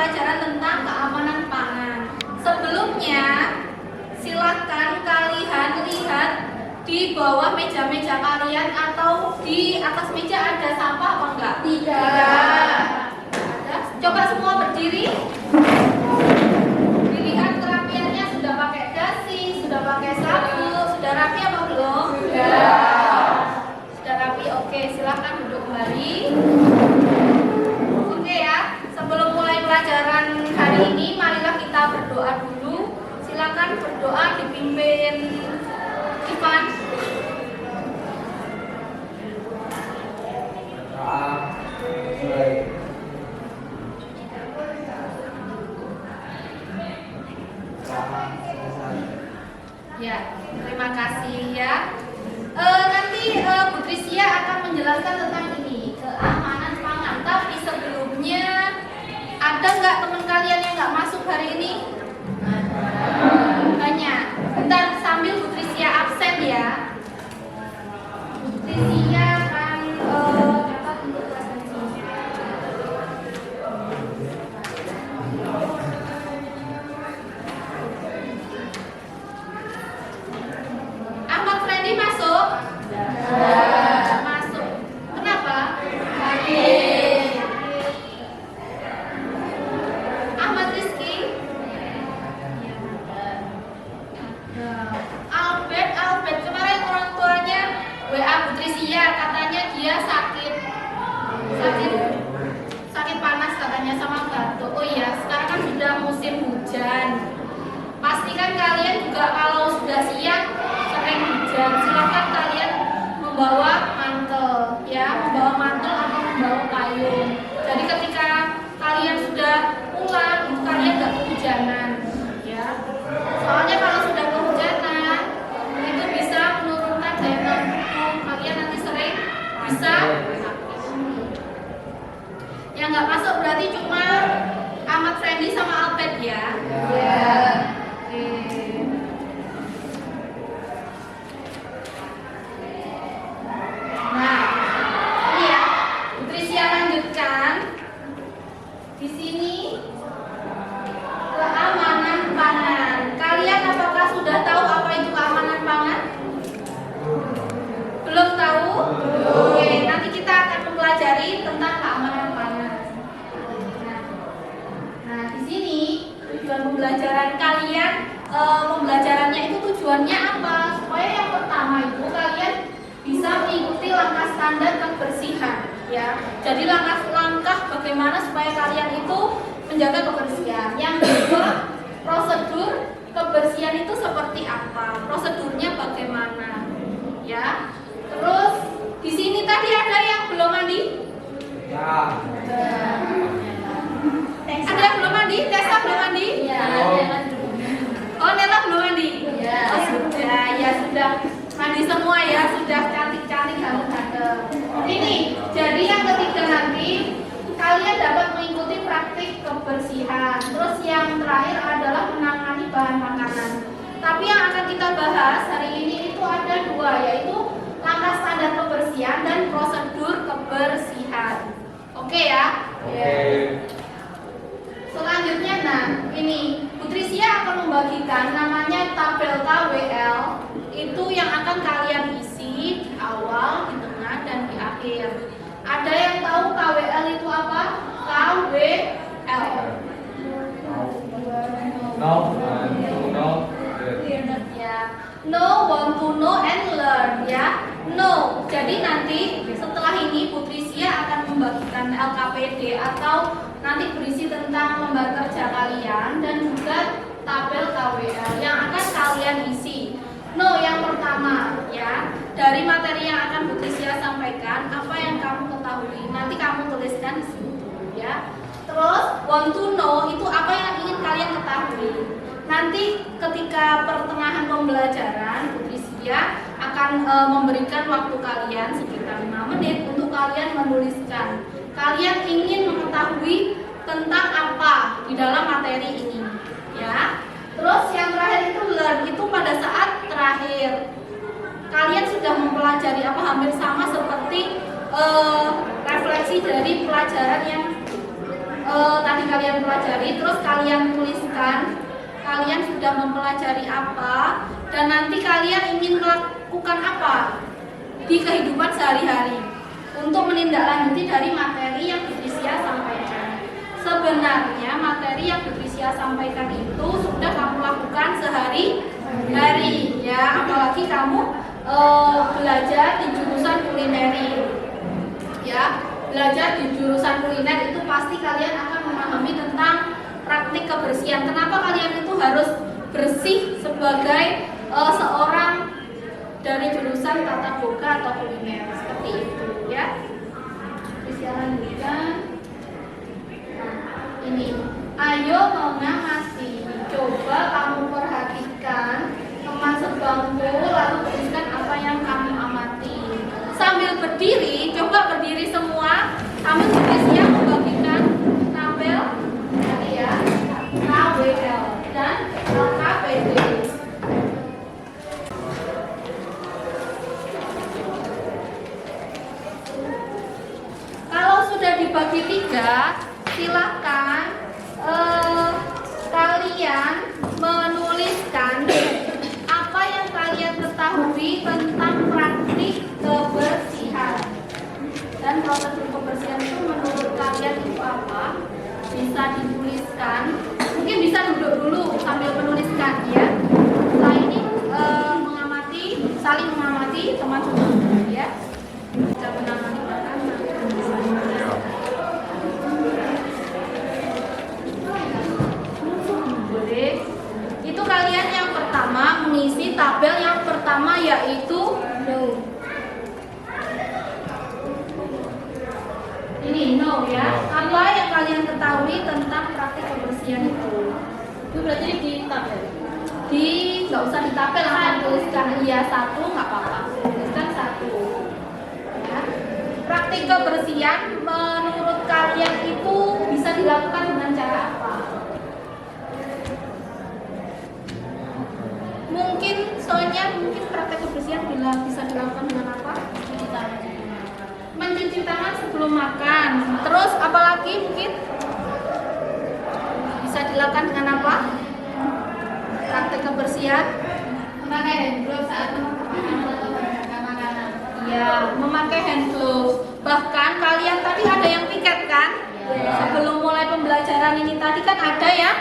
pelajaran tentang keamanan pangan. Sebelumnya, silakan kalian lihat di bawah meja-meja kalian atau di atas meja ada sampah apa enggak? Tidak. Ada. Coba semua berdiri. Dilihat kerapiannya, sudah pakai dasi, sudah pakai sapu, sudah rapi apa belum? Sudah rapi. Oke, silakan duduk kembali. Oke ya, sebelum mulai pelajaran hari ini, marilah kita berdoa dulu. Silakan berdoa dipimpin Ivan. Ya, terima kasih ya. Nanti Bu Trisia akan menjelaskan tentang ini, keamanan pangan. Tapi sebelumnya, ada nggak teman kalian yang nggak masuk hari ini? Banyak. Bentar, sambil Bu Trisia absen ya. Bu Trisia akan catat untuk presensi. Ahmad Freddy masuk? Masuk. Kenapa? Ahmad Rizky? Albert kemarin orang tuanya WA Bu Trisia, katanya dia sakit panas katanya sama batuk. Oh iya, sekarang kan sudah musim hujan. Pastikan kalian juga kalau sudah siang sering hujan, silakan kalian membawa mantel ya, membawa mantel atau membawa payung. Jadi ketika kalian sudah pulang, itu kalian nggak kehujanan ya. Soalnya kalau sudah kehujanan itu bisa menurunkan daya tahan tubuh kalian, nanti sering bisa sakit. Yang nggak masuk berarti cuma Ahmad Freddy sama Albert ya. Oke. Nah, ini ya, Bu Trisia lanjutkan. Di sini keamanan pangan. Kalian apakah sudah tahu apa itu keamanan pangan? Belum tahu? Oke, nanti kita akan mempelajari tentang keamanan pangan. Nah, di sini tujuan pembelajaran kalian, pembelajarannya itu tujuannya apa? Supaya yang pertama itu kalian bisa mengikuti langkah standar kebersihan, ya. Jadi langkah-langkah bagaimana supaya kalian itu menjaga kebersihan. Yang kedua, prosedur kebersihan itu seperti apa? Prosedurnya bagaimana? Ya. Terus di sini tadi ada yang belum mandi? Ya. Ada yang belum mandi? Tessa belum mandi? Ya. Oh, Nela belum mandi? Ya. Oh, sudah. Ya sudah mandi semua ya, sudah cantik-cantik ganteng. Ini, jadi yang ketiga nanti kalian dapat mengikuti praktik kebersihan. Terus yang terakhir adalah menangani bahan makanan. Tapi yang akan kita bahas hari ini itu ada dua, yaitu langkah standar kebersihan dan prosedur kebersihan. Oke ya? Oke. Selanjutnya, nah ini Bu Trisia akan membagikan namanya tabel KWL. Itu yang akan kalian isi di awal, di tengah, dan di akhir. Ada yang tahu KWL itu apa? KWL. No. Ya. Know, want to know, and learn ya. Know. Jadi nanti setelah ini Bu Trisia akan membagikan LKPD atau nanti berisi tentang lembar kerja kalian dan juga tabel KWL yang akan kalian isi. Know yang pertama ya, dari materi yang akan Bu Trisia sampaikan, apa yang kamu ketahui nanti kamu tuliskan di situ ya. Terus want to know itu apa yang ingin kalian ketahui. Nanti ketika pertengahan pembelajaran Bu Trisia akan memberikan waktu kalian sekitar 5 menit untuk kalian menuliskan. Kalian ingin mengetahui tentang apa di dalam materi ini ya. Terus yang terakhir itu learn, itu pada saat terakhir kalian sudah mempelajari apa, hampir sama seperti refleksi dari pelajaran yang tadi kalian pelajari, terus kalian tuliskan kalian sudah mempelajari apa dan nanti kalian ingin melakukan apa di kehidupan sehari-hari untuk menindaklanjuti dari materi yang Patricia sampaikan. Sebenarnya materi yang Patricia sampaikan itu sudah kamu lakukan sehari-hari ya, apalagi kamu belajar di jurusan kulineri ya. Belajar di jurusan kuliner itu pasti kalian akan memahami tentang praktik kebersihan. Kenapa kalian itu harus bersih sebagai seorang dari jurusan tata boga atau kuliner, seperti itu ya. Bisa lanjutkan. Ini, ayo mengamati. Coba kamu perhatikan teman sebangku lalu tuliskan apa yang kamu amati. Sambil berdiri, coba berdiri semua. Kami Patricia membagikan tabel tadi ya, KWL dan LKPD. Kalau sudah dibagi 3, silakan kalian menuliskan apa yang kalian ketahui tentang praktik kebersihan. Dan prosedur kebersihan itu menurut kalian itu apa? Bisa dituliskan. Mungkin bisa duduk dulu sambil menuliskan ya. Setelah ini saling mengamati teman-teman ya. Bisa menangani boleh. Itu kalian yang pertama mengisi tabel yang pertama yaitu no. Ini no ya. Apa yang kalian ketahui tentang praktik kebersihan itu? Itu berarti di tabel. Nggak usah di tabel, langsung tuliskan iya 1 nggak apa-apa. Tuliskan 1. Ya. Praktik kebersihan menurut kalian itu bisa dilakukan dengan cara apa? Mungkin praktek kebersihan bisa dilakukan dengan apa? Mencuci tangan sebelum makan. Terus apalagi mungkin bisa dilakukan dengan apa? Praktek kebersihan memakai hand glove saat menggunakan makanan. Iya, memakai hand glove. Bahkan kalian tadi ada yang piket kan? Sebelum mulai pembelajaran ini tadi kan ada ya?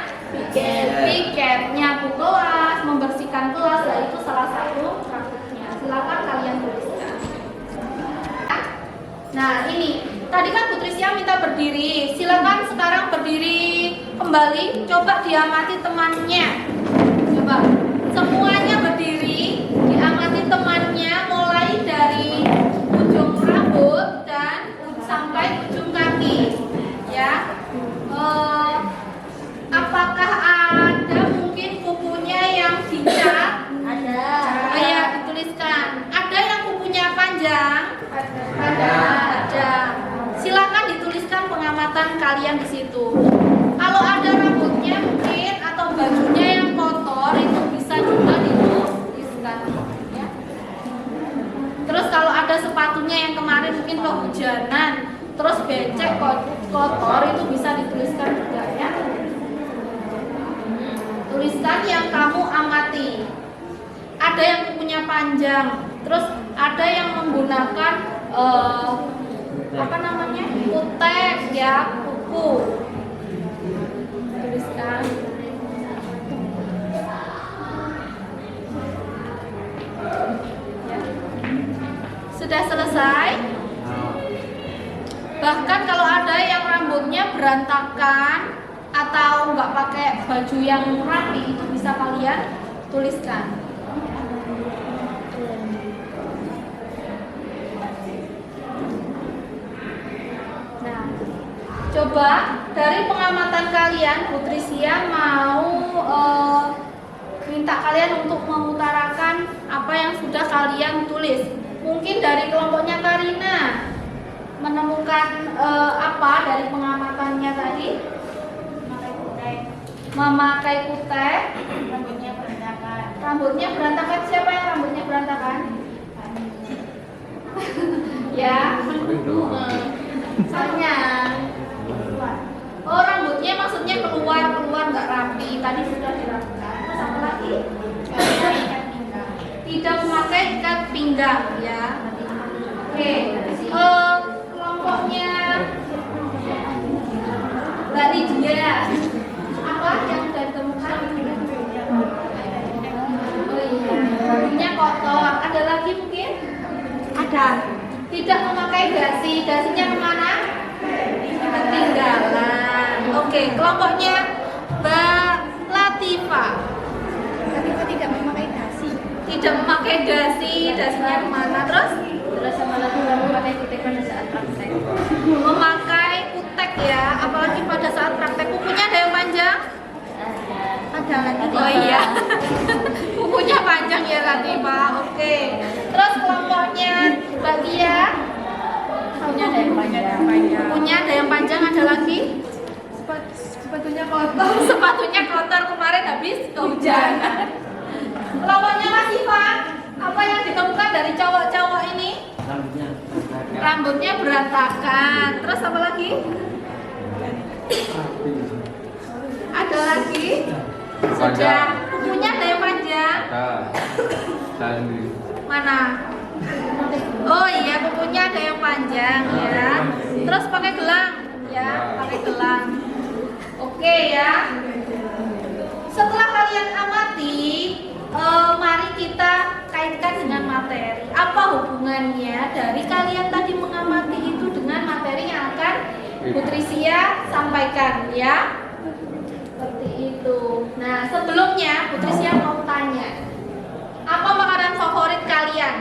Piket, nyapu kelas, membersihkan kelas, itu salah satu praktiknya. Silakan kalian tuliskan. Nah ini, tadi kan Patricia minta berdiri. Silakan sekarang berdiri kembali. Coba diamati temannya. Coba semuanya berdiri, diamati temannya mulai dari ujung rambut dan sampai ujung kaki. Ya. Apakah ada mungkin kukunya yang dicat? Ada. Ya, dituliskan. Ada yang kukunya panjang? Ada. Silakan dituliskan pengamatan kalian di situ. Kalau ada rambutnya mungkin atau bajunya yang kotor itu bisa juga dituliskan. Ya. Terus kalau ada sepatunya yang kemarin mungkin kehujanan, terus becek kotor itu bisa dituliskan juga ya. Tuliskan yang kamu amati. Ada yang kukunya panjang, terus ada yang menggunakan kutek ya, kuku. Tuliskan. Ya. Sudah selesai? Bahkan kalau ada yang rambutnya berantakan atau nggak pakai baju yang rapi, itu bisa kalian tuliskan. Nah, coba dari pengamatan kalian, Patricia mau minta kalian untuk mengutarakan apa yang sudah kalian tulis. Mungkin dari kelompoknya Karina menemukan apa dari pengamatannya tadi? Memakai kutek. Rambutnya berantakan. Rambutnya berantakan. Siapa yang rambutnya berantakan? Ya. Soalnya. Oh, pinggang ya. Oke, kelompoknya Mbak Lydia, apa yang sudah ditemukan? Oh iya, bajunya kotor. Ada lagi mungkin? Ada. Tidak memakai dasi. Dasinya kemana? Ketinggalan. Oke, kelompoknya Mbak Latifa. Latifa tidak memakai dasi. Tidak memakai dasi. Dasinya kemana? Terus sama Latifa memakai kutek pada saat praktek. Memakai kutek ya, apalagi pada saat praktek. Kukunya ada yang panjang? Ada lagi. Oh iya. Kukunya panjang ya Latifa. Oke. Terus kelompoknya Mbak Tia. Kukunya ada yang panjang. Kukunya ada yang panjang, ada lagi? Sepatunya kotor. Sepatunya kotor kemarin habis kehujanan. Kelompoknya Mas Ivan, apa yang ditemukan dari cowok-cowok ini? Rambutnya berantakan. Terus apa lagi? Ada lagi? Sudah. Kukunya ada yang panjang? Mana? Oh iya, kukunya ada yang panjang ya. Terus pakai gelang? Ya, pakai gelang. Oke ya. Setelah kalian amati, mari kita kaitkan dengan materi. Apa hubungannya dari kalian tadi mengamati itu dengan materi yang akan Putri Sia sampaikan ya? Seperti itu. Nah, sebelumnya Putri Sia mau tanya, apa makanan favorit kalian?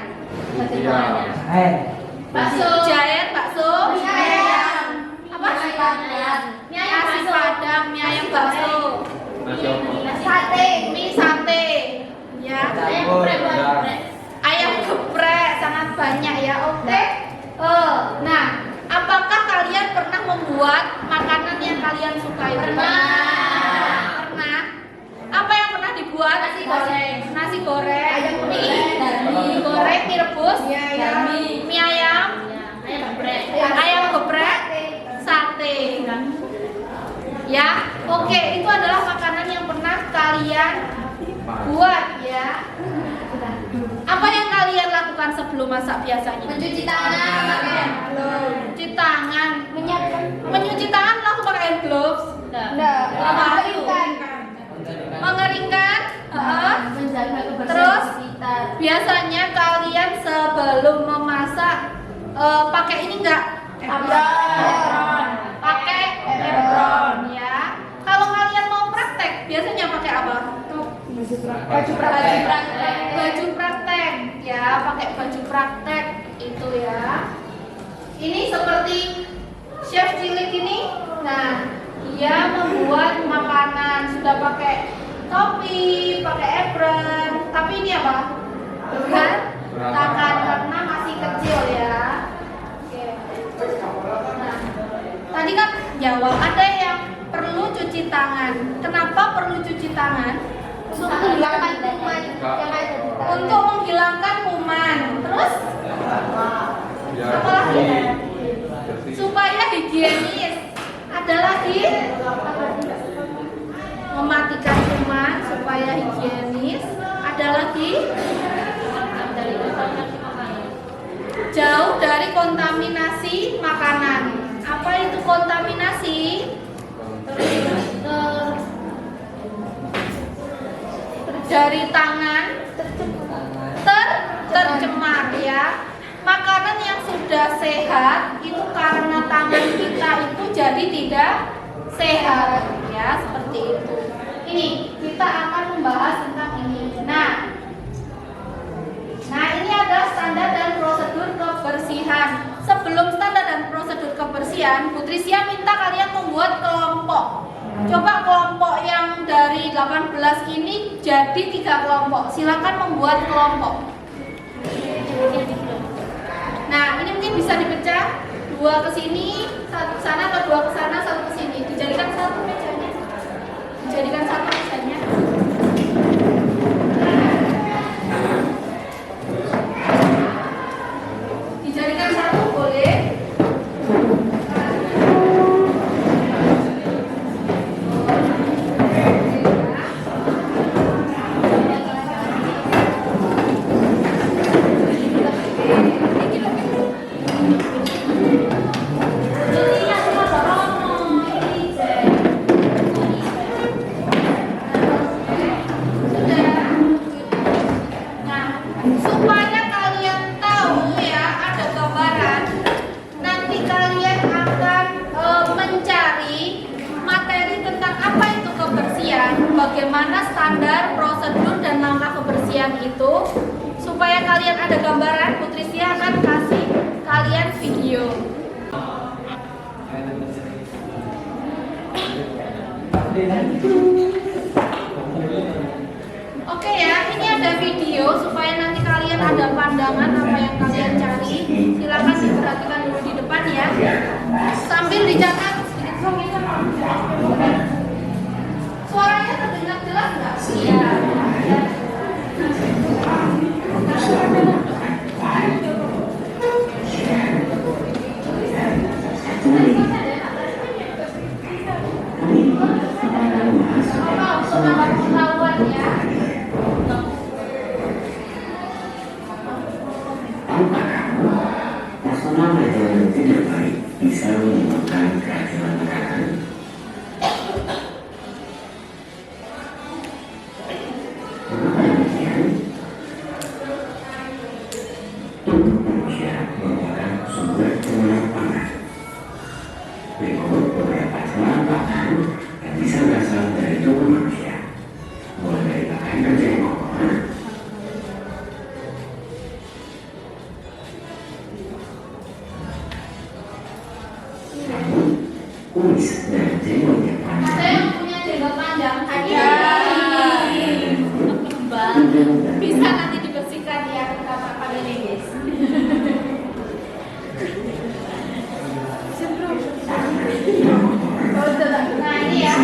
Bakso. Jair, bakso. Mie ayam. Apa? Mie ayam, nasi padang, mie ayam, bakso. Sate, mie sate. Ya. Ayam geprek sangat banyak ya. Oke. Nah, apakah kalian pernah membuat makanan yang kalian sukai? Pernah. Apa yang pernah dibuat? Nasi goreng. Nasi goreng. Ayam mie goreng, mie rebus. Mie ayam. Ayam geprek. Sate. Ya. Oke, itu adalah makanan yang pernah kalian buat ya. Apa yang kalian lakukan sebelum masak biasanya? Mencuci tangan. Mencuci tangan. Menyuci tangan langsung pakai hand gloves? Enggak. Mengeringkan. Terus biasanya kalian sebelum memasak pakai ini enggak? Pakai apron ya. Kalau kalian mau praktek biasanya pakai apa? Baju praktek ya, pakai baju praktek itu ya. Ini seperti chef cilik ini. Nah, dia membuat makanan sudah pakai topi, pakai apron, tapi ini apa? Berantakan karena masih kecil ya. Oke. Nah, tadi kan jawab ada yang perlu cuci tangan. Kenapa perlu cuci tangan? Untuk menghilangkan kuman. Untuk menghilangkan kuman. Terus? Apa lagi? Supaya higienis. Ada lagi? Mematikan kuman supaya higienis. Ada lagi? Jauh dari kontaminasi makanan. Apa itu kontaminasi? Dari tangan tercemar ya. Makanan yang sudah sehat itu karena tangan kita itu jadi tidak sehat ya, seperti itu. Ini kita akan membahas tentang ini. Nah ini adalah standar dan prosedur kebersihan. Sebelum standar dan prosedur kebersihan, Putri Sia minta kalian membuat kelompok. Coba kelompok yang dari 18 ini jadi 3 kelompok. Silakan membuat kelompok. Nah, ini mungkin bisa dipecah 2 ke sini, 1 ke sana, atau 2 ke sana, 1 ke sini. Dijadikan 1 mejanya. Dijadikan 1 mejanya. Dijadikan 1 boleh. bagaimana standar, prosedur, dan langkah kebersihan itu. Supaya kalian ada gambaran, Putrisya akan kasih kalian video. Oke ya, ini ada video supaya nanti kalian ada pandangan apa yang kalian cari. Silakan diperhatikan dulu di depan ya. Sambil dicatat sedikit. Suaranya terdengar jelas nggak? Iya. Personal yang tidak baik bisa menyebabkan keracunan makanan. Mengapa demikian? Tubuh manusia merupakan sumber pengelola pangan. Berikut beberapa pengelola pangan yang bisa berasal dari tubuh manusia, mulai dari pakaian kerja yang kotor, kumis dan jenggot yang panjang. Ada yang punya jenggot panjang? Ada. Bisa nanti dibersihkan ya pada ini guys. Nah ini ya.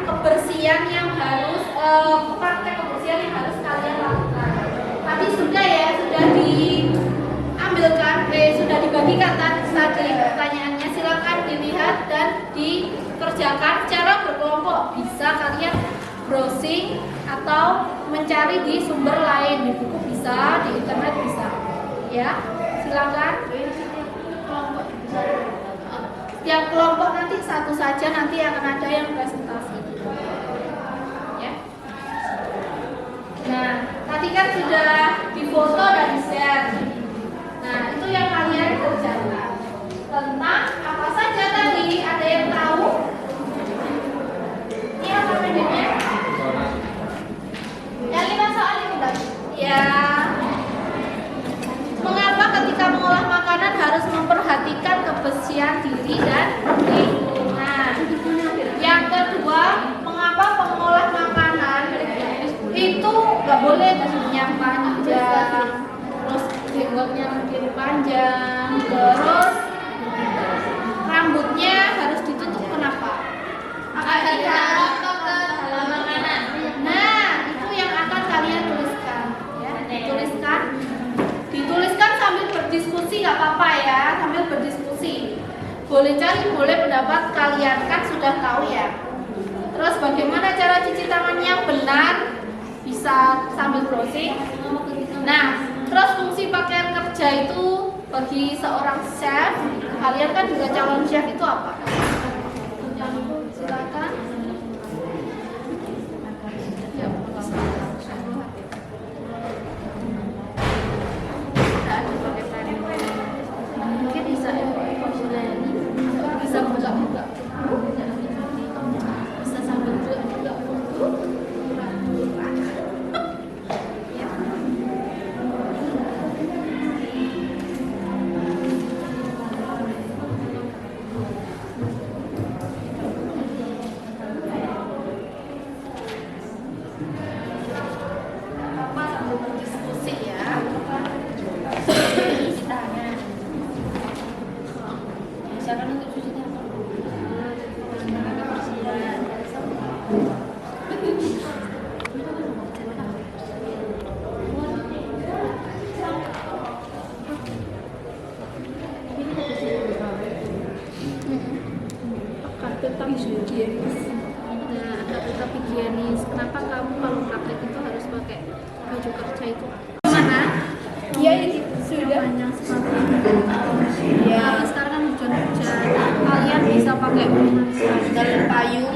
Kebersihan yang harus praktek kebersihan yang harus kalian lakukan. Tadi sudah ya, sudah diambilkan, sudah dibagikan tadi pertanyaannya. Silakan dilihat dan dikerjakan secara berkelompok. Bisa kalian browsing atau mencari di sumber lain, di buku bisa, di internet bisa. Ya, silakan. Setiap kelompok nanti satu saja, nanti akan ada yang presentasi. Ya. Nah, tadi kan sudah difoto dan di-share. Nah, itu yang kalian kerjakan. Tentang apa saja tadi? Ada yang tahu? Ini apa bedanya? Yang 5 soal itu tadi. Ya. Mengapa ketika mengolah makanan harus memperhatikan kebersihan diri dan lingkungan? Yang kedua, mengapa pengolah makanan itu nggak boleh dahinya panjang, terus jenggotnya mungkin panjang, terus rambutnya harus ditutup? Kenapa? Makanan. Nah, itu yang akan kalian tuliskan, ya, dituliskan sambil berdiskusi, nggak apa-apa ya, sambil berdiskusi. Boleh cari, boleh pendapat kalian, kan sudah tahu ya. Terus bagaimana cara cuci tangan yang benar? Bisa sambil browsing. Nah, terus fungsi pakaian kerja itu bagi seorang chef, kalian kan juga calon chef, itu apa? Silakan. Tetap higienis. Nah, ada tetap higienis. Kenapa kamu kalau praktek itu harus pakai baju kerja itu? Mana? Iya, sudah. Banyak sekali. Ya, sekarang kan hujan-hujan. Kalian bisa pakai Dan payung.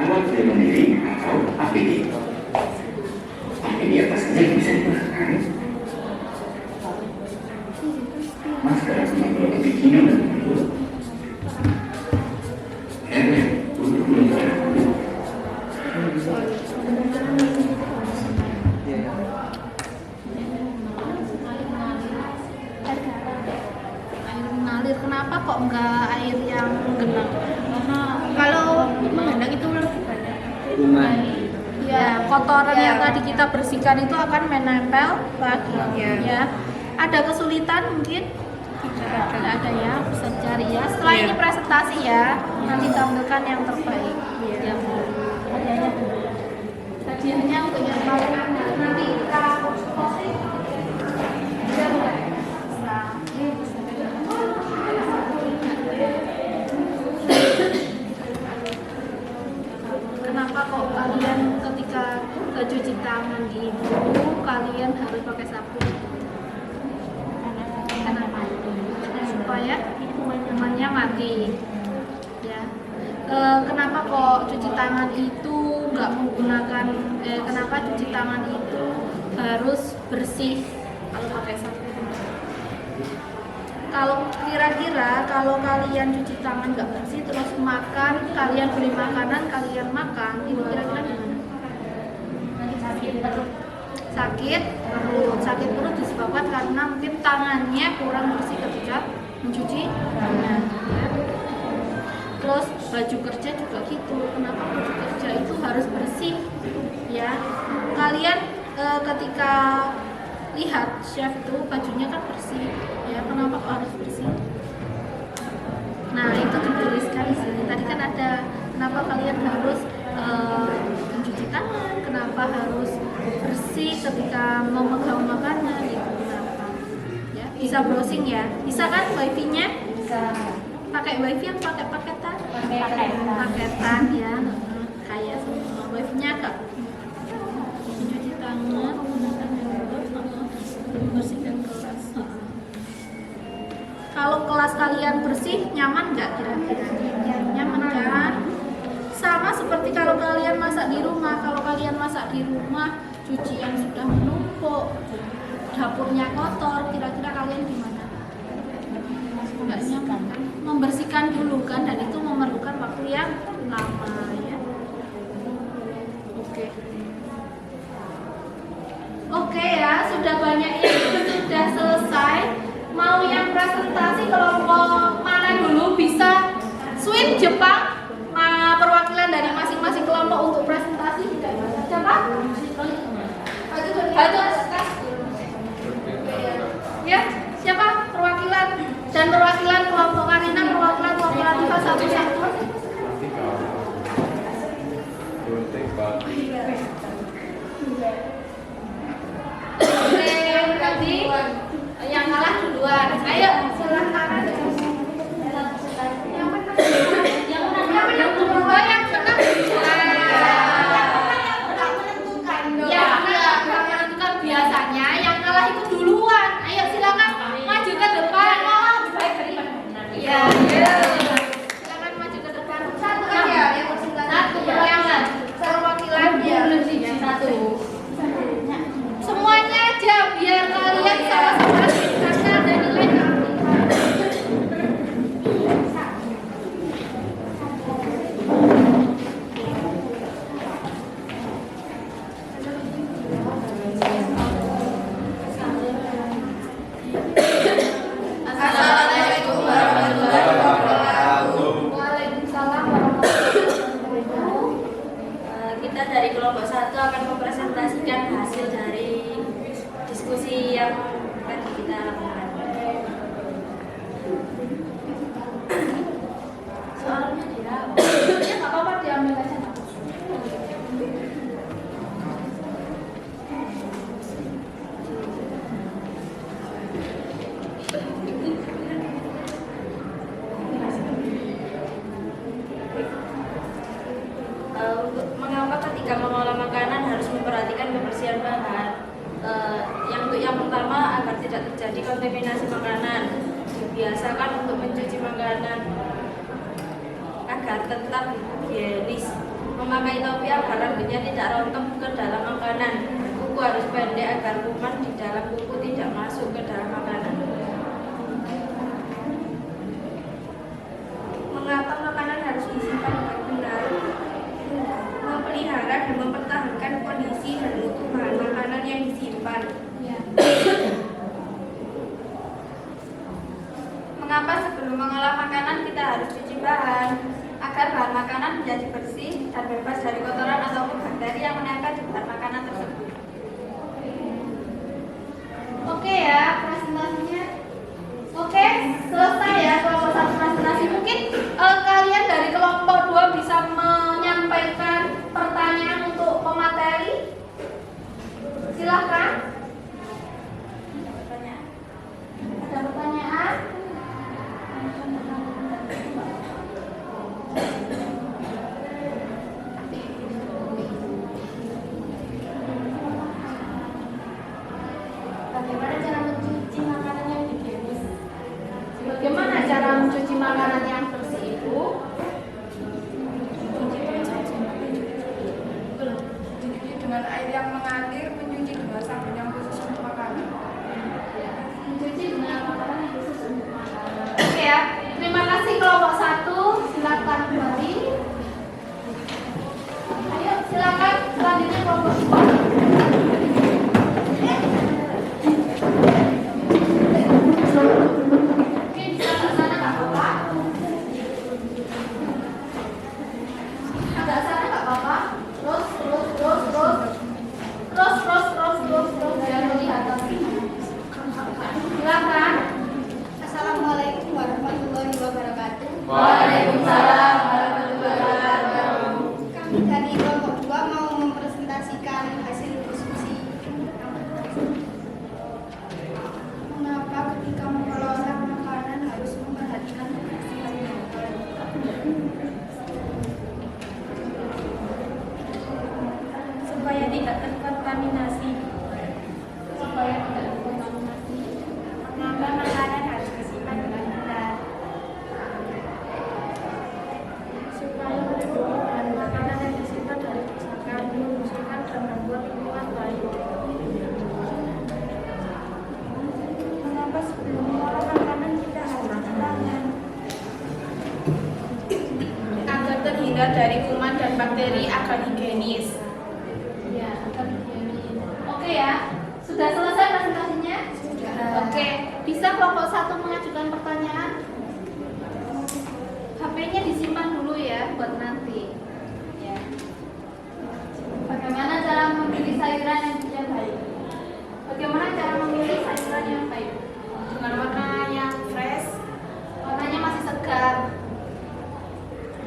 Alat pelindung diri atau APD. APD apa saja yang bisa digunakan? Masker pengatur kedinginan dan mulut. Helm untuk melindungi mulut. air mengalir. Kenapa kok enggak air yang menggenang? Kalau menghendang itu lebih banyak. Ya, kotoran yang tadi kita bersihkan itu akan menempel lagi. Ya. Ada kesulitan mungkin? Tidak ada ya, bisa cari ya. Setelah ini presentasi ya, nanti tampilkan yang terbaik. Ya. Hadiahnya untuk yang paling nanti kita posting. Kenapa kok kalian ketika cuci tangan itu kalian harus pakai sabun? Kenapa? Supaya kumannya mati. Ya. Kenapa kok cuci tangan itu nggak menggunakan? Kenapa cuci tangan itu harus bersih kalau pakai sabun? Kalau kira-kira kalau kalian cuci tangan nggak bersih terus makan, kalian beli makanan, kalian makan, itu kira-kira gimana? Sakit perut disebabkan karena mungkin tangannya kurang bersih ketika mencuci tangan. Ya. Terus baju kerja juga gitu. Kenapa baju kerja itu harus bersih? Ya, kalian ketika lihat chef itu bajunya kan bersih. Ya, kenapa kok harus bersih? Nah, itu dituliskan di sini. Tadi kan ada kenapa kalian harus mencuci tangan, kenapa harus bersih ketika memegang makanan, gitu kenapa? Ya, bisa browsing ya. Bisa kan wifi-nya? Bisa. Pakai wifi yang pakai paketan? Paketan ya. Kayak semua wifi-nya agak mencuci tangan, menggunakan membersihkan kelas. Kalau kelas kalian bersih, nyaman nggak kira-kira? Nyaman kan? Sama seperti kalau kalian masak di rumah. Kalau kalian masak di rumah, cucian sudah menumpuk, dapurnya kotor, kira-kira kalian gimana? Nggak nyaman kan? Membersihkan dulu kan, dan itu memerlukan waktu yang lama ya. Oke ya, sudah banyak yang sudah selesai. Mau yang presentasi kelompok mana dulu, bisa switch Jepang, perwakilan dari masing-masing kelompok untuk presentasi. Siapa? Ya, siapa perwakilan dan perwakilan kelompok Karina, perwakilan kelompok Latifah satu-satu. Oke, berarti yang kalah duluan. Ayo, silakan. Yang menang duluan, yang menang ya, menentukan biasanya yang kalah itu duluan. Ayo silakan maju ke depan. Iya. Silakan maju ke depan. Satu kan ya, satu perwakilan. Perwakilan ya. Satu. Semuanya aja biar kalian sama-sama karena ada nilai nanti. Ketika mengolah makanan harus memperhatikan kebersihan bahan. Yang pertama agar tidak terjadi kontaminasi makanan. Biasakan untuk mencuci makanan agar tetap higienis. Memakai topi agar rambutnya tidak rontok ke dalam makanan. Kuku harus pendek agar kuman di dalam kuku tidak masuk ke dalam makanan. Mengapa makanan harus disimpan dengan benar? Memelihara dan mempertahankan kondisi dan mutu bahan makanan yang disimpan. Ya. Mengapa sebelum mengolah makanan kita harus cuci bahan? Agar bahan makanan menjadi bersih dan bebas dari kotoran ataupun bakteri yang menempel di bahan makanan tersebut. Oke ya, presentasinya. Oke, selesai ya kelompok 1 presentasi. Mungkin kalian dari kelompok 2 bisa menyampaikan pertanyaan untuk pemateri. Silakan. Ada pertanyaan? Bagaimana cara mencuci makanan yang higienis? Bagaimana cara mencuci makanan yang bersih itu? Dicuci dengan air yang mengalir, mencuci dengan sabun yang khusus untuk makanan. Mencuci dengan makanan yang khusus untuk makanan. Oke ya, terima kasih kelompok 1. Silakan kembali. Ayo silakan selanjutnya kelompok 2. Oke, bisa ke sana nggak apa-apa. Agak sana nggak apa-apa. Terus. Jangan melihat tapi. Silakan. Assalamualaikum warahmatullahi wabarakatuh. Waalaikumsalam warahmatullahi wabarakatuh. Kami dari kelompok 2 mau mempresentasikan hasil diskusi. Mengapa ketika mengelola makanan harus memperhatikan kebersihan bahan? Supaya tidak terkontaminasi. Mengapa makanan harus disimpan dengan benar? Supaya melindungi bahan makanan yang disimpan dari kerusakan, membusukkan dan membuat lingkungan baik. Mengapa sebelum mengolah makanan kita harus cuci tangan? Agar terhindar dari kuman dan bakteri agar higienis. Ya, oke ya. Sudah selesai presentasinya? Oke, bisa kelompok 1 mengajukan pertanyaan? HP-nya disimpan dulu ya buat nanti. Ya. Bagaimana cara memilih sayuran yang baik? Bagaimana cara memilih sayuran yang baik? Dengan warna yang fresh, Warnanya masih segar,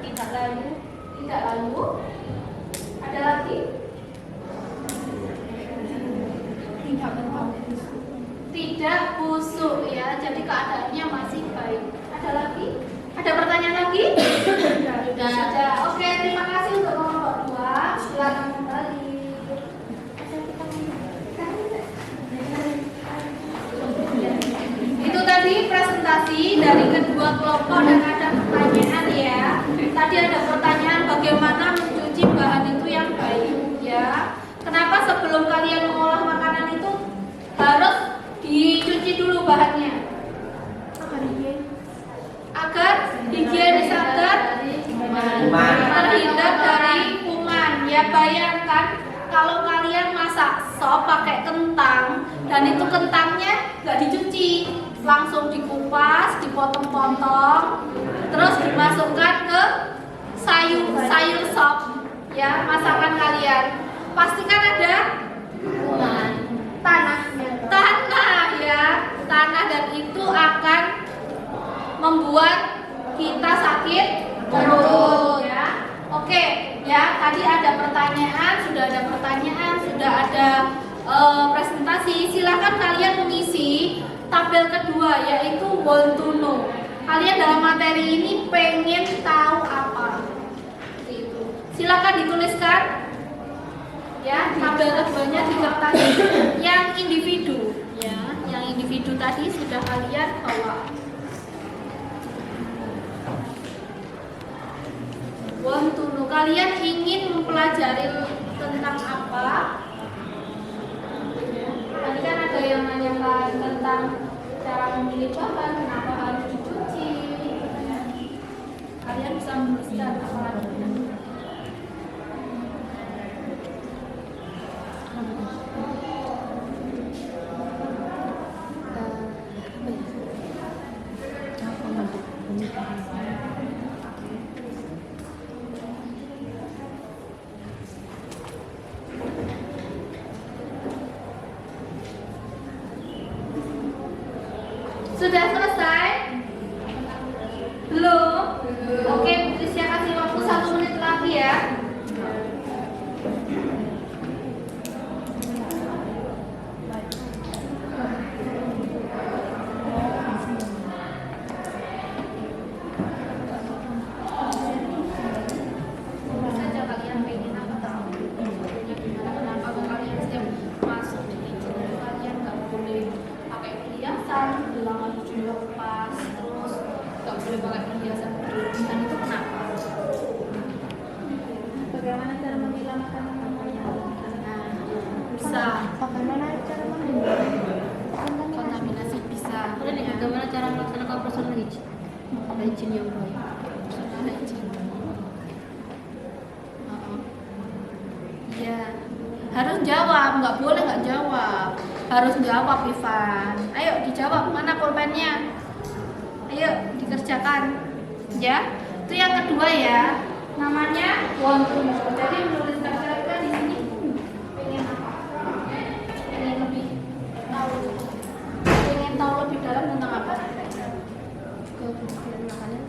tidak layu, tidak layu. Ada lagi? Tidak busuk ya, jadi keadaannya masih baik. Ada lagi? Ada pertanyaan lagi? Sudah. Oke, terima kasih untuk kelompok 2. Silakan kembali. Itu tadi presentasi dari kedua kelompok dan ada pertanyaan ya. Tadi ada pertanyaan bagaimana mencuci bahan itu yang baik ya. Kenapa sebelum kalian mengolah makanan itu harus dicuci dulu bahannya? Agar higienis, agar terhindar dari kuman. Ya bayangkan kalau kalian masak sop pakai kentang dan itu kentangnya nggak dicuci, langsung dikupas, dipotong-potong, terus dimasukkan ke sayur sop ya masakan kalian. Pastikan ada tanah ya, tanah, dan itu akan membuat kita sakit perut ya. Oke ya, tadi ada pertanyaan, sudah ada presentasi. Silakan kalian mengisi tabel kedua yaitu want to know. Kalian dalam materi ini pengen tahu apa? Seperti itu. Silakan dituliskan. Ya, tabel keduanya di kertas. Yang individu, ya, yang individu tadi sudah kalian bawa. Wontunu, kalian ingin mempelajari tentang apa? Tadi kan ada yang nanyakan tentang cara memilih bahan, kenapa harus dicuci. Kalian bisa menuliskan apa lagi? Sudah selesai? Belum? Oke, Patricia kasih waktu 1 menit lagi ya. Saja kalian pengen apa tahu? Kenapa kalian setiap masuk di channel kalian nggak boleh pakai perhiasan, gelang harus dilepas, terus nggak boleh pakai perhiasan berlebihan, itu kenapa? Bagaimana cara memilah makanan? Bisa Bagaimana cara memilah? kontaminasi, bisa. Bagaimana cara melaksanakan personal hygiene yang baik? Personal hygiene. Iya, harus jawab, nggak boleh nggak jawab. Harus jawab, Ivan. Ayo dijawab, mana pulpennya? Ayo dikerjakan, ya. Itu yang kedua ya. Namanya wontunu. Jadi menulis kata-kata di sini pengen apa? Pengen lebih tahu, pengen tahu lebih dalam tentang apa?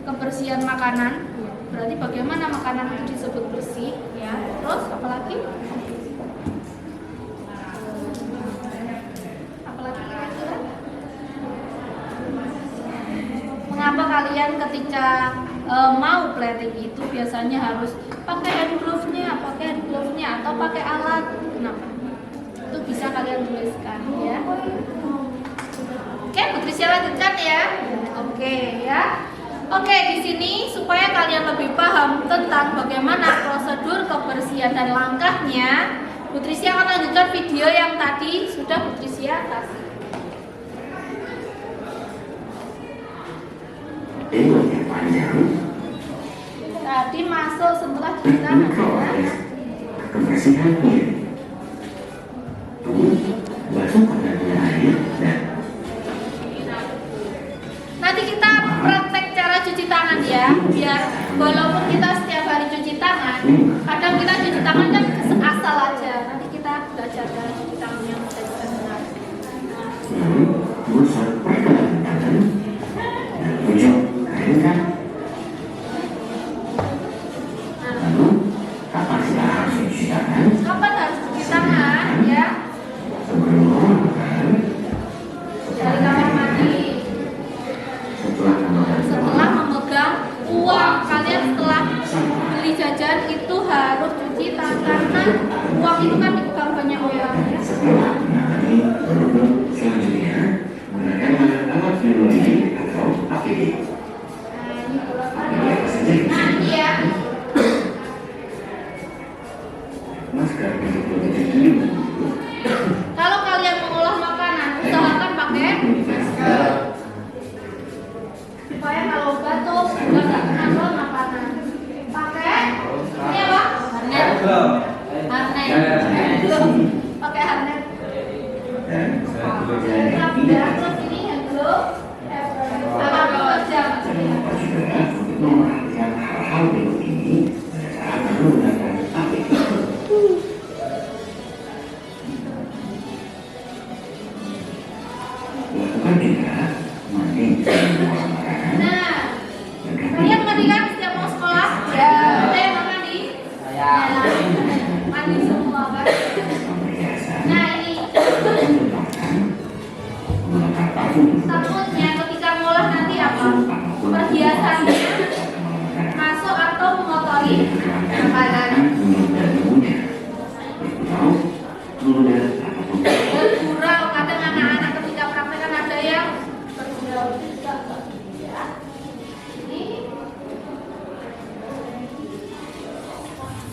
Kebersihan makanan. Berarti bagaimana makanan itu disebut bersih, ya. Terus apa lagi? Apalagi kira-kira? Mengapa kalian ketika mau plating itu biasanya harus pakai hand glove-nya, atau pakai alat? Kenapa? Itu bisa kalian tuliskan, ya. Oke, Patricia lanjutkan ya. Oke, ya. Oke, di sini supaya kalian lebih paham tentang bagaimana prosedur kebersihan dan langkahnya, Patricia akan lanjutkan video yang tadi sudah Patricia kasih. yang panjang, Tadi masuk setelah cuci tangan, ya. kebersihan diri. Basuh pada air dan Nanti kita praktek cara cuci tangan ya, biar walaupun kita setiap hari cuci tangan, kadang kita cuci tangan kan asal aja. Nanti kita belajar cara cuci tangan yang benar. gosok pergelangan tangan dan ujung keringkan. Lalu, kapan kita harus cuci tangan? Kapan harus cuci tangan ya? Sebelum makan, Dari kamar mandi. setelah makan, Setelah memegang uang, kalian setelah beli jajan itu harus cuci tangan karena uang itu kan dipegang banyak orang ya. setelah menangani produk selanjutnya, gunakan alat biologi atau APD. APD apa saja? Nah, iya. Masker untuk proteksi tubuh. Kalau kalian mengolah makanan, usahakan pakai masker. Supaya kalau batuk nggak kena ke makanan. Pakai ini apa? Harnet. Pakai harnet. Dan Terus ini yang glove. Sama bekerja maksudnya. lupa juga untuk memperhatikan hal-hal berikut ini pada saat menggunakan APD. Lakukan juga mandi semua makanan. Nah, kalian mandi kan setiap mau sekolah? Ya. Ada yang mau mandi? Ya.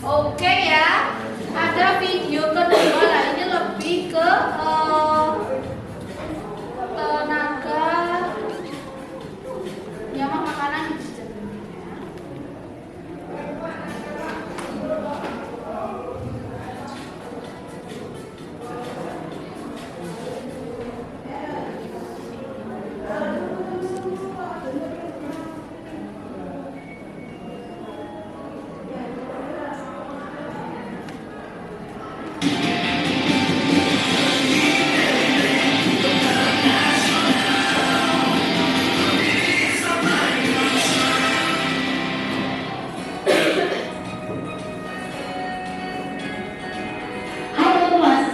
Oke ya. Ada video kedua lah, ini lebih ke tenaga ya makanan.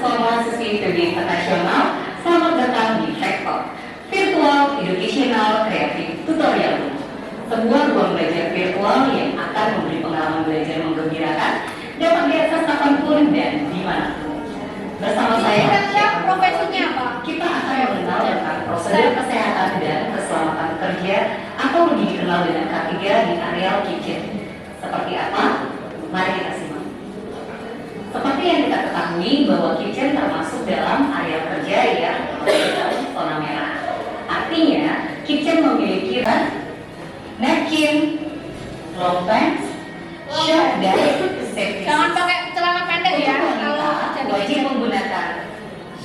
Mahasiswi Studi Internasional, selamat datang di Vektor Virtual Educational Creative Tutorial Room, sebuah ruang belajar virtual yang akan memberi pengalaman belajar menggembirakan, dapat diakses kapanpun dan dimanapun. Bersama saya, Kira-kira profesinya apa? kita akan mengenal tentang prosedur kesehatan dan keselamatan kerja atau lebih dikenal dengan K3 di areal kitchen. Seperti apa? Mari kita simak. Seperti yang kita ketahui bahwa kitchen termasuk dalam area kerja yang berada zona merah. Artinya, kitchen memiliki napkin, long pants, shirt, dan safety. Jangan pakai celana pendek ya Untuk kalau wanita, jadi wajib menggunakan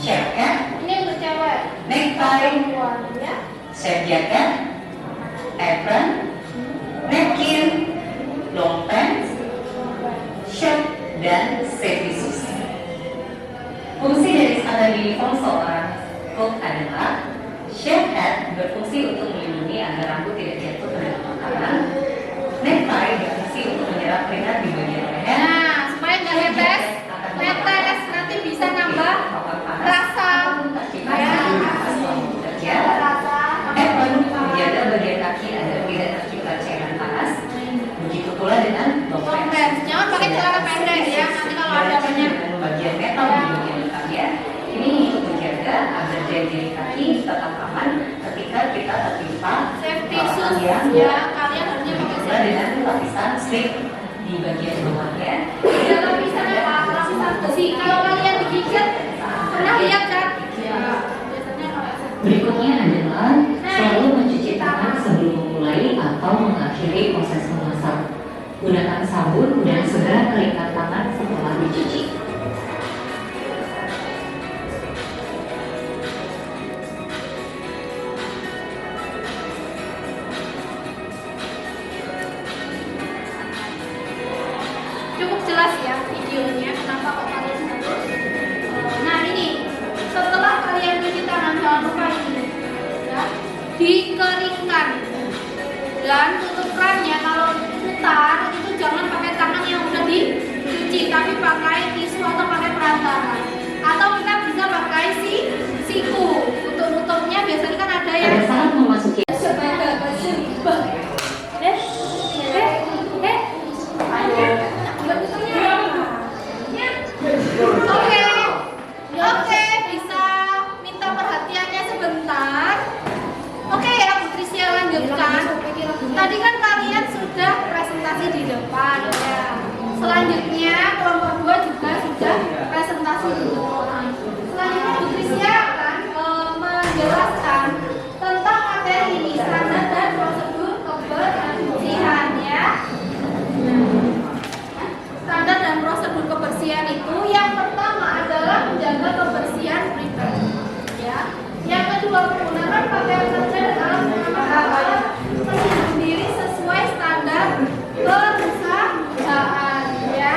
jaket, ini untuk cewek. necktie, Perempuan ya. shirt jaket, apron, napkin, long pants, shirt, dan safety shoes. Fungsi dari standar uniform seorang cook adalah shirt hat berfungsi untuk melindungi agar rambut tidak jatuh terhadap makanan. Necktie berfungsi untuk menyerap keringat di bagian leher. Nah, supaya nggak netes, nanti bisa nambah rasa ya. Kerja. Apron menjaga bagian kaki agar tidak tercipta cairan panas. Begitu pula dengan long pants. Kompres, jangan pakai celana pendek ya. Nanti kalau ada banyak Dengan bagian metal di bagian depannya, ini untuk menjaga agar jari kaki tetap aman ketika kita tertimpa safety shoes kalian ya. Kalian harusnya pakai Begitu pula safety dengan lapisan slip di bagian bawahnya. ya, lapisan apa? Lapisan besi. Kalau kalian digigit, pernah lihat kan? Ya, biasanya pakai safety. Berikutnya adalah selalu mencuci tangan sebelum memulai atau mengakhiri proses memasak. Gunakan sabun dan segera keringkan tangan setelah dicuci. Cukup jelas ya videonya. Kenapa kok kalian harus? Nah ini, setelah kalian cuci tangan jangan lupa ini, ya, dikeringkan dan tutup kerannya. Kalau putar itu jangan pakai tangan yang udah dicuci, tapi pakai tisu atau pakai perantara. Atau kita bisa pakai siku untuk nutupnya. Biasanya kan ada yang Pada saat memasuki Oke, bisa minta perhatiannya sebentar. Oke ya, Bu Trisya lanjutkan. Tadi kan kalian sudah presentasi di depan ya. Selanjutnya kelompok 2 juga sudah presentasi di depan. Selanjutnya Bu Trisya akan menjelaskan tentang materi ini, standar dan prosedur kebersihan ya. Standar dan prosedur kebersihan itu yang pertama adalah menjaga kebersihan pribadi ya. Yang kedua, menggunakan pakaian kerja dan alat pengaman melindungi diri sesuai standar perusahaan ya.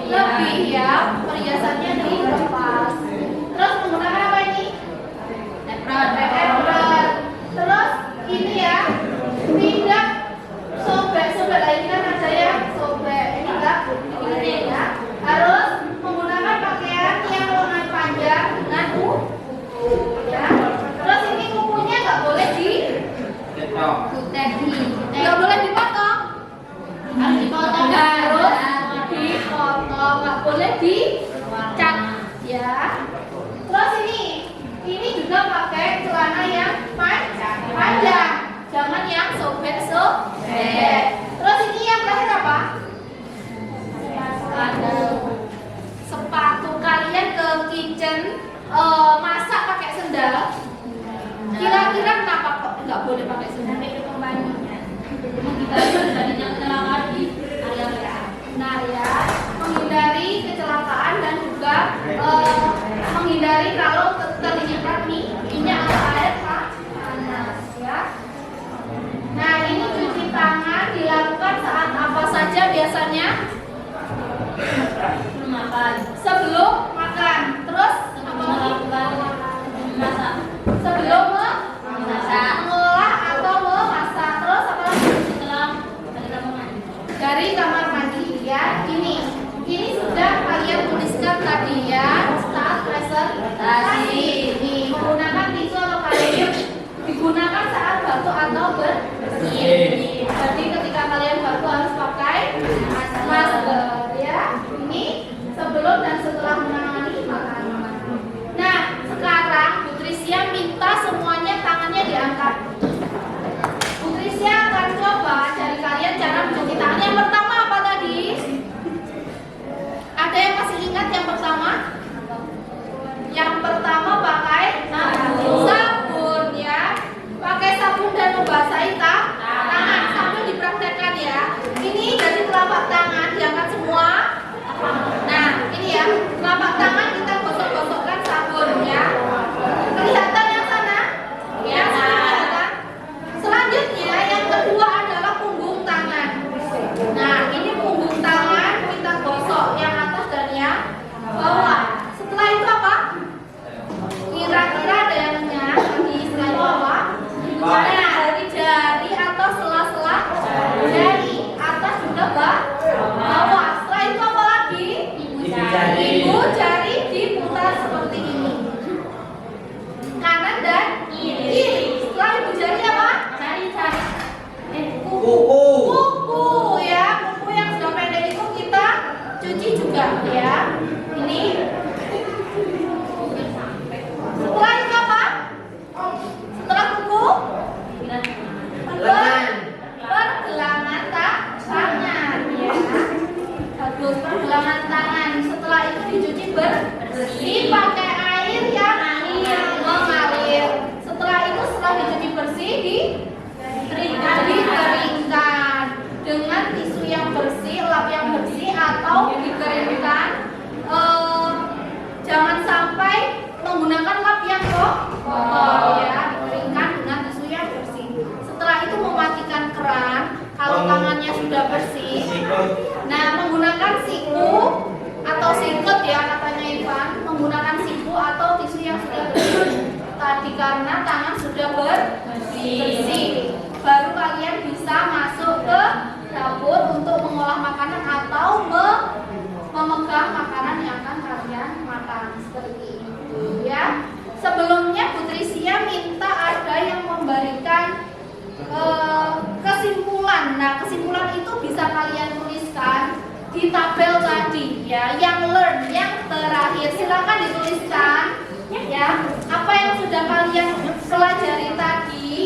lebih ya, perhiasannya dilepas. Terus menggunakan apa ini? Apron. Terus ini ya, tidak sobek-sobek lagi kan ada ya, sobek ini enggak, ini ya. Harus menggunakan pakaian yang lengan panjang dengan kuku ya. Terus ini kukunya nggak boleh nggak boleh dipotong. Harus dipotong, nggak boleh dicat ya. Terus ini juga pakai celana yang panjang, jangan yang sobek. Terus ini yang terakhir apa? Sepatu. Kalian ke kitchen masak pakai sendal. Kira-kira kenapa kok nggak boleh pakai sendal? Nah ya, menghindari kecelakaan dan juga menghindari kalau terinjak minyak atau air panas ya. Nah ini cuci tangan dilakukan saat apa saja biasanya? Sebelum makan. Terus sebelum mengolah atau memasak. Terus apa lagi? Dari kamar mandi ya. Ini sudah kalian tuliskan tadi ya saat presentasi. Ini menggunakan tisu atau kain digunakan saat batuk atau bersin. Jadi ketika kalian batuk harus pakai masker ya. Ini sebelum dan setelah menangani makanan. Nah sekarang Bu Trisya minta semuanya tangannya diangkat. Bu Trisya akan coba dari kalian cara mencuci tangan. Yang pertama apa tadi? Ada yang masih ingat yang pertama? Yang pertama pakai sabun ya. Pakai sabun dan membasahi tangan sambil dipraktekkan ya. Ini dari telapak tangan diangkat semua. Nah ini ya, telapak tangan kita gosok-gosokkan sabun ya. Kelihatan yang sana? Ya, kelihatan. Selanjutnya yang kedua adalah punggung tangan. Nah ini punggung tangan kita gosok yang atas dan yang bawah. Setelah itu apa? Kira-kira ada yang nanya lagi setelah itu apa? Nah, jari atau sela-sela jari atas juga bawah. Setelah itu apa lagi? Ibu jari diputar seperti ini. Kanan dan kiri. Setelah ibu jari apa? Kuku ya. Kuku yang sudah pendek itu kita cuci juga ya. Ini. Setelah itu apa? Setelah kuku pergelangan tangan ya. Bagus, pergelangan tangan. Setelah itu dicuci bersih pakai air yang mengalir. Setelah itu setelah dicuci bersih dikeringkan dengan tisu yang bersih, lap yang bersih atau dikeringkan. Jangan sampai menggunakan lap yang kotor ya, dikeringkan dengan tisu yang bersih. Setelah itu mematikan keran kalau tangannya sudah bersih. Nah, menggunakan siku atau sikut ya katanya Ivan, menggunakan siku atau tisu yang sudah bersih tadi karena tangan sudah bersih. Baru kalian bisa masuk ke dapur untuk mengolah makanan atau memegang makanan yang akan kalian makan seperti itu ya. Sebelumnya Bu Trisya minta ada yang memberikan kesimpulan. Nah, kesimpulan itu bisa kalian tuliskan di tabel tadi ya, yang learn yang terakhir. Silakan dituliskan ya, apa yang sudah kalian pelajari tadi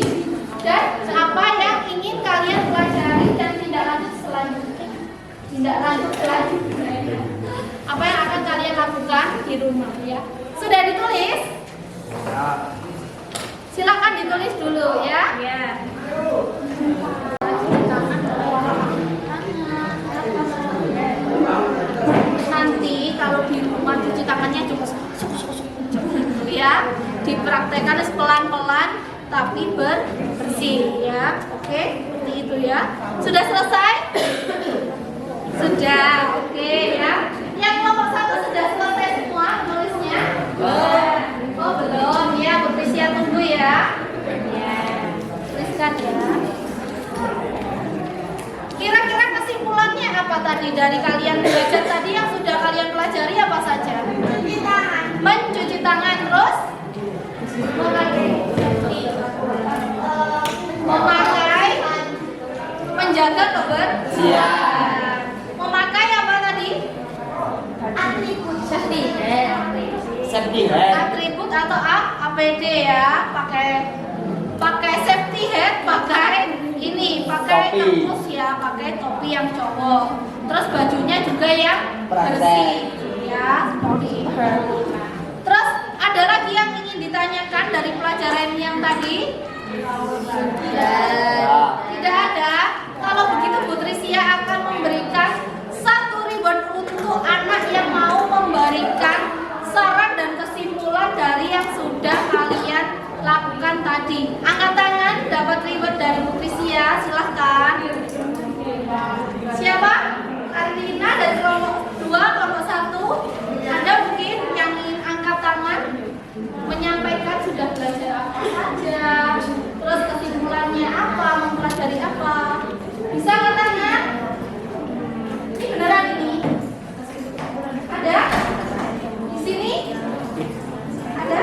dan apa yang ingin kalian pelajari dan tindak lanjut selanjutnya. Apa yang akan kalian lakukan di rumah ya. Sudah ditulis? Silakan ditulis dulu ya. Nanti kalau di rumah cuci tangannya cuma ya, dipraktekkan pelan-pelan tapi bersih ya. Oke, seperti itu ya. Sudah selesai? Sudah. Oke. apa tadi dari kalian belajar tadi yang sudah kalian pelajari apa saja? Mencuci tangan. Mencuci tangan terus memakai menjaga kebersihan. Memakai apa tadi? Atribut Safety hat. atribut atau APD ya, pakai safety hat, pakai ini, pakai Topi. kamus ya, pakai topi yang cowok. Terus bajunya juga yang Praktek. bersih ya, seperti itu. Terus ada lagi yang ingin ditanyakan dari pelajaran yang tadi? Tidak ada. Kalau begitu Bu Trisia akan memberikan 1 ribbon untuk anak yang mau memberikan saran dan kesimpulan dari yang sudah kalian lakukan tadi. Angkat tangan, dapat ribbon dari Bu Trisia, silahkan. Siapa? Karina dari kelompok 2, kelompok 1. Ada mungkin yang ingin angkat tangan menyampaikan sudah belajar apa saja, terus kesimpulannya apa, mempelajari apa. Bisa angkat tangan? Ini beneran ini? Ada? Di sini? Ada?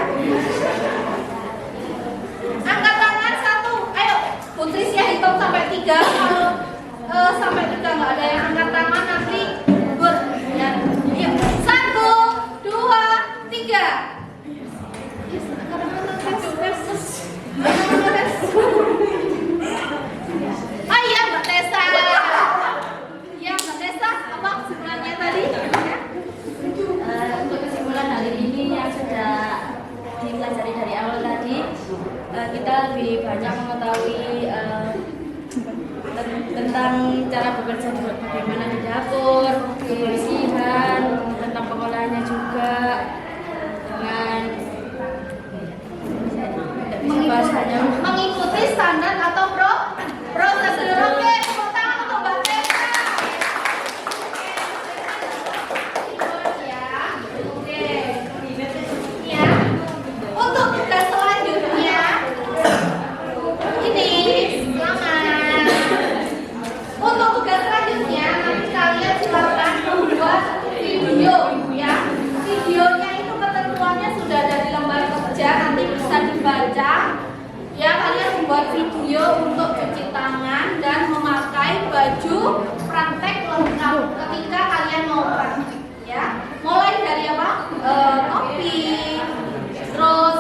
Angkat tangan 1. Ayo, Putri Sia hitung sampai 3. Kalau sampai 3 nggak ada yang angkat tangan nanti ber. Ya. Ayo, 1, 2, 3. Oh iya Mbak Tessa. Iya Mbak Tessa, apa kesimpulannya tadi? Untuk kesimpulan hari ini yang sudah dipelajari dari awal tadi, kita lebih banyak mengetahui tentang cara bekerja bagaimana di dapur, kebersihan, tentang pengolahannya juga, dengan mengikuti standar atau prosedur. Oke, tepuk tangan untuk Mbak Tessa. Ya, oke. Ya, untuk tugas selanjutnya ini selamat. Untuk tugas selanjutnya nanti kalian silakan membuat video ya. Videonya itu ketentuannya sudah ada di lembar kerja, nanti bisa dibaca. Ya, kalian membuat video untuk cuci tangan dan memakai baju praktek lengkap ketika kalian mau praktek ya. Mulai dari apa? Topi, terus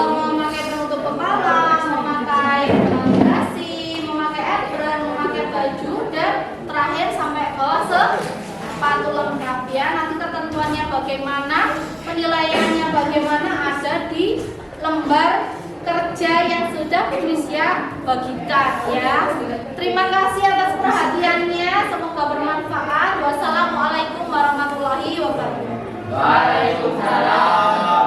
memakai penutup kepala, memakai dasi, memakai apron, memakai baju, dan terakhir sampai ke sepatu lengkap ya. Nanti ketentuannya bagaimana, penilaiannya bagaimana ada di lembar kerja yang sudah Trisia bagikan ya. Terima kasih atas perhatiannya, semoga bermanfaat. Wassalamualaikum warahmatullahi wabarakatuh. Waalaikumsalam.